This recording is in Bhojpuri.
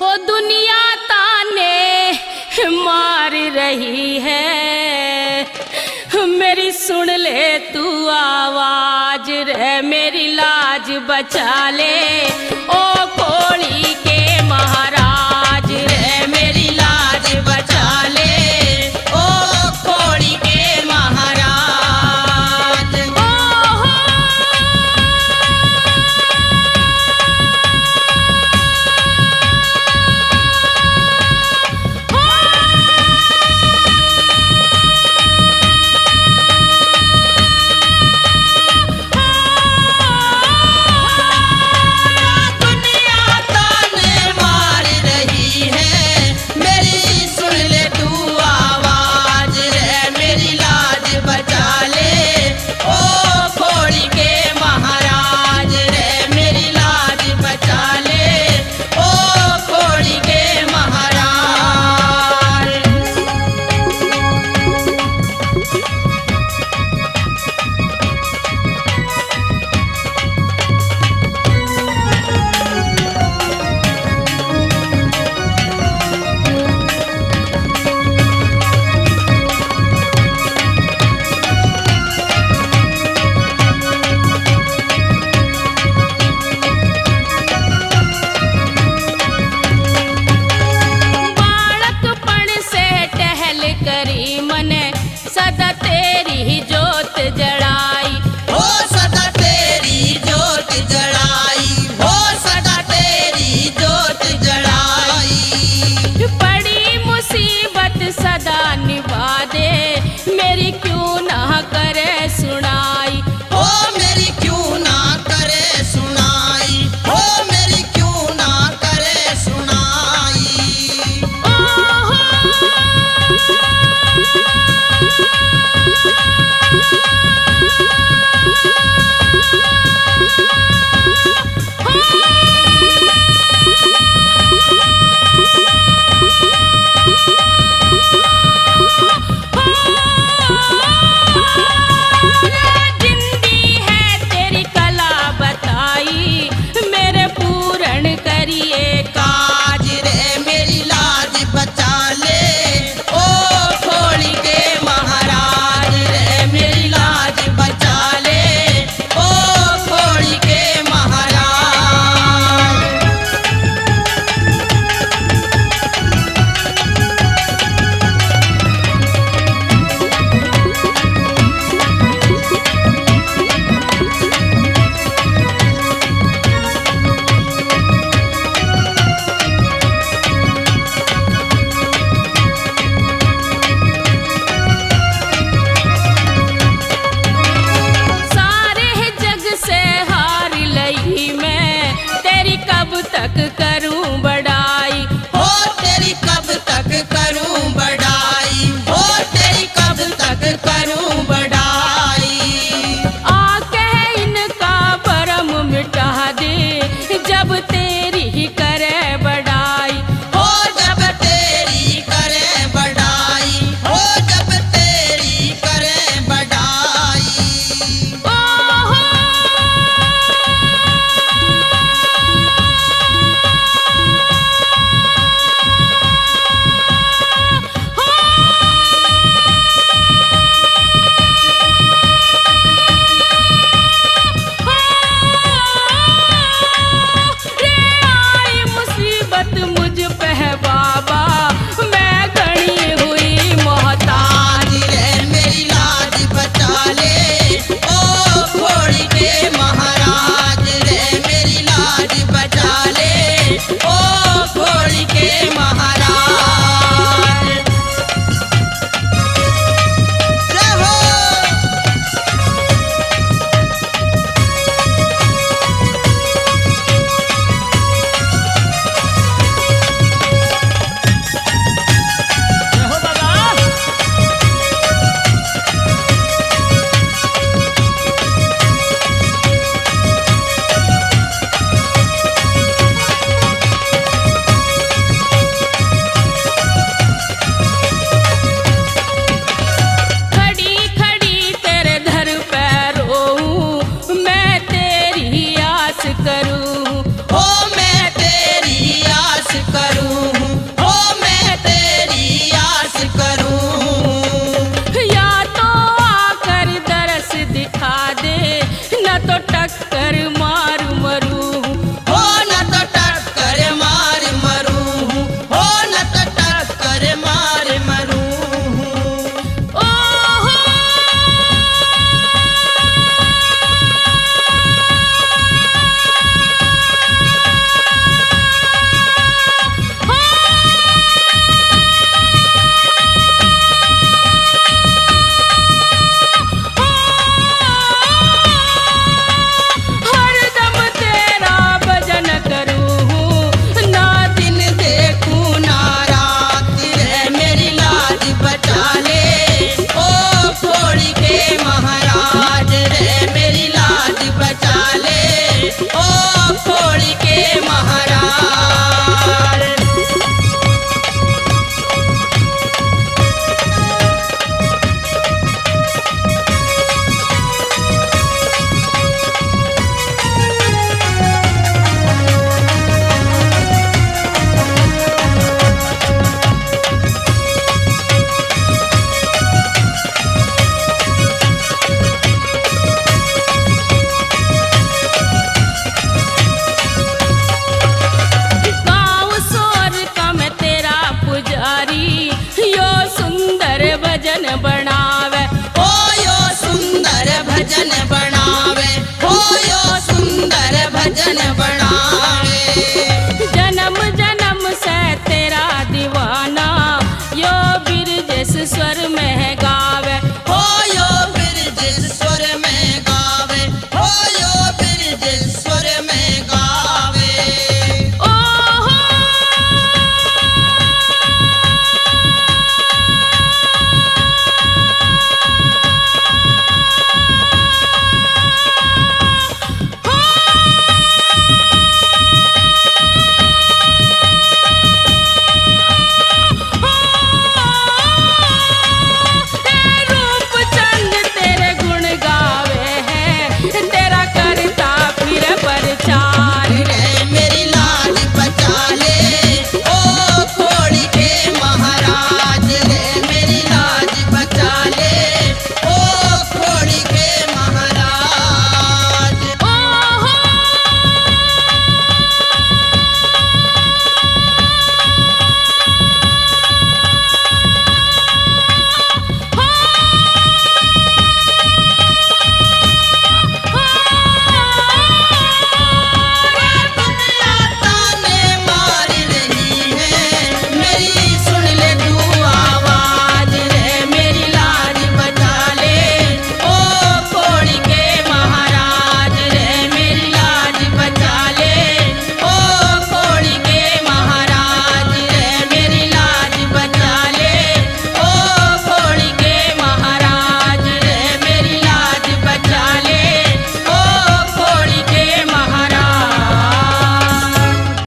हो दुनिया ताने मार रही है, मेरी सुन ले तू आवाज रे, मेरी लाज बचा ले ओ कोड़ी के महाराज रे, मेरी लाज बचा ले ओ कोड़ी के महाराज। सदा तेरी जोत जड़ाई हो, सदा तेरी जोत जड़ाई हो, सदा तेरी जोत जड़ाई। बड़ी मुसीबत सदा निभा दे, मेरी क्यों ना करे सुनाई हो, मेरी क्यों ना करे सुनाई हो, मेरी क्यों ना करे सुनाई। तक करूं बढ़ाई हो, तेरी कब तक करूं बढ़ाई हो, तेरी कब तक करूं बढ़ाई। आके इनका भरम मिटा दे, जब तेरी ही करे बढ़ाई हो, जब तेरी करे बढ़ाई हो, जब तेरी करे बढ़ाई। मुझ पे